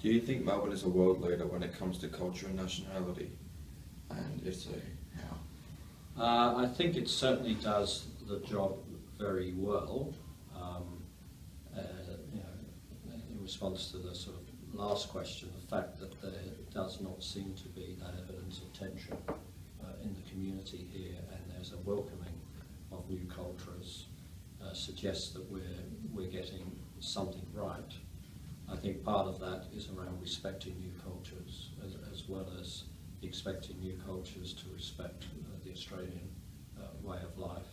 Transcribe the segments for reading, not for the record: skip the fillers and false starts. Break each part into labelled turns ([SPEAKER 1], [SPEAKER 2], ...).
[SPEAKER 1] Do you think Melbourne is a world leader when it comes to culture and nationality? And if so, how?
[SPEAKER 2] I think it certainly does the job very well. In response to the sort of last question, the fact that there does not seem to be that evidence of tension in the community here, and there's a welcoming of new cultures, suggests that we're getting something right. I think part of that is around respecting new cultures, as well as expecting new cultures to respect the Australian way of life.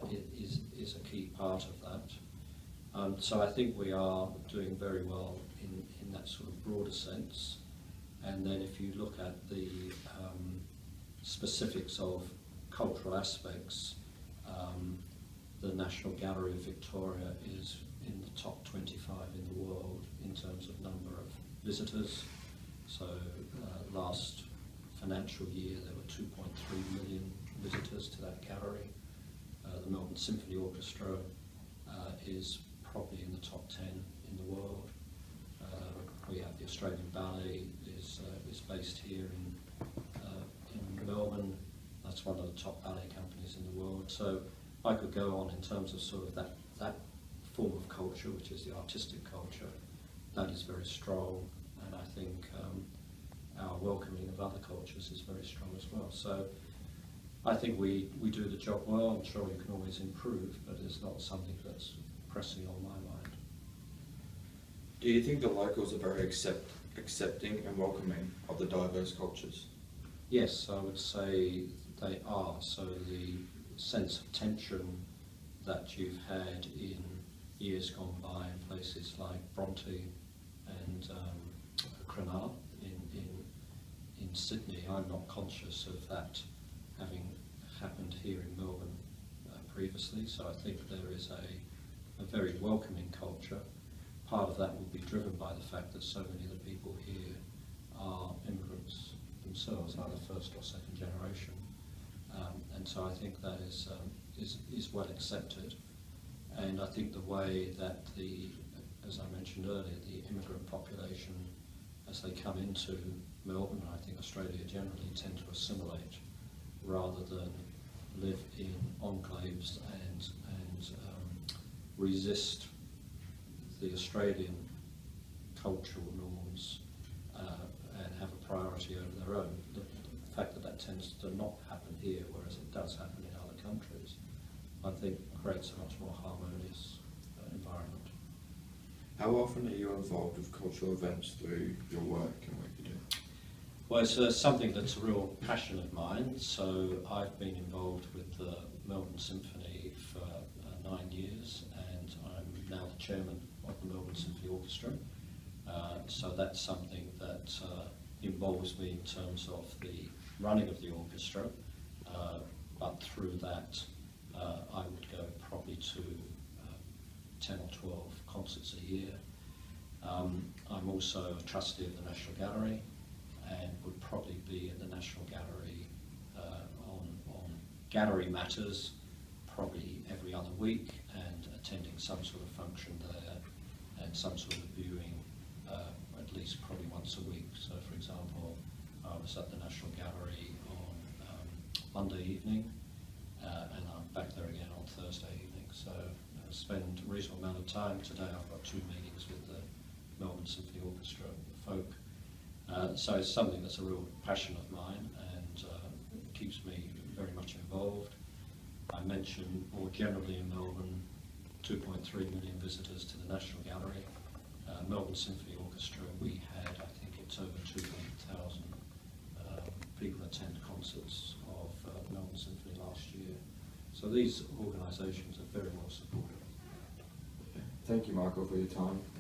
[SPEAKER 2] It is a key part of that. So I think we are doing very well in that sort of broader sense. And then if you look at the specifics of cultural aspects, the National Gallery of Victoria is in the top 25 in the world in terms of number of visitors. So last financial year there were 2.3 million visitors to that gallery. The Melbourne Symphony Orchestra is probably in the top 10 in the world. We have the Australian Ballet is based here in Melbourne. That's one of the top ballet companies in the world. So I could go on in terms of sort of that form of culture, which is the artistic culture. That is very strong, and I think our welcoming of other cultures is very strong as well. So I think we do the job well. I'm sure you can always improve, but it's not something that's pressing on my mind.
[SPEAKER 1] Do you think the locals are very accepting and welcoming of the diverse cultures?
[SPEAKER 2] Yes, I would say they are. So the sense of tension that you've had in years gone by in places like Bronte and Cronulla in Sydney, I'm not conscious of that having happened here in Melbourne previously. So I think there is a very welcoming culture. Part of that will be driven by the fact that so many of the people here are immigrants themselves, either first or second generation. And so I think that is well accepted. And I think the way that as I mentioned earlier, the immigrant population, as they come into Melbourne, I think Australia generally, tend to assimilate rather than live in enclaves and resist the Australian cultural norms and have a priority over their own. The fact that that tends to not happen here, whereas it does happen in other countries, I think creates a much more harmonious environment.
[SPEAKER 1] How often are you involved with cultural events through your work and what you do?
[SPEAKER 2] Well, it's something that's a real passion of mine. So I've been involved with the Melbourne Symphony for 9 years, and I'm now the chairman of the Melbourne Symphony Orchestra. So that's something that involves me in terms of the running of the orchestra, but through that I would go probably to 10 or 12 concerts a year. I'm also a trustee of the National Gallery, and would probably be in the National Gallery on gallery matters probably every other week, and attending some sort of function there and some sort of viewing at least probably once a week. So for example, I was at the National Gallery on Monday evening, and I'm back there again on Thursday evening. So I spend a reasonable amount of time. Today I've got 2 meetings with the Melbourne Symphony Orchestra, folk. So it's something that's a real passion of mine, and it keeps me very much involved. I mentioned more generally in Melbourne, 2.3 million visitors to the National Gallery. Melbourne Symphony Orchestra, we had, I think it's over 200,000 people attend concerts of Melbourne Symphony last year. So these organisations are very well supported.
[SPEAKER 1] Thank you, Michael, for your time.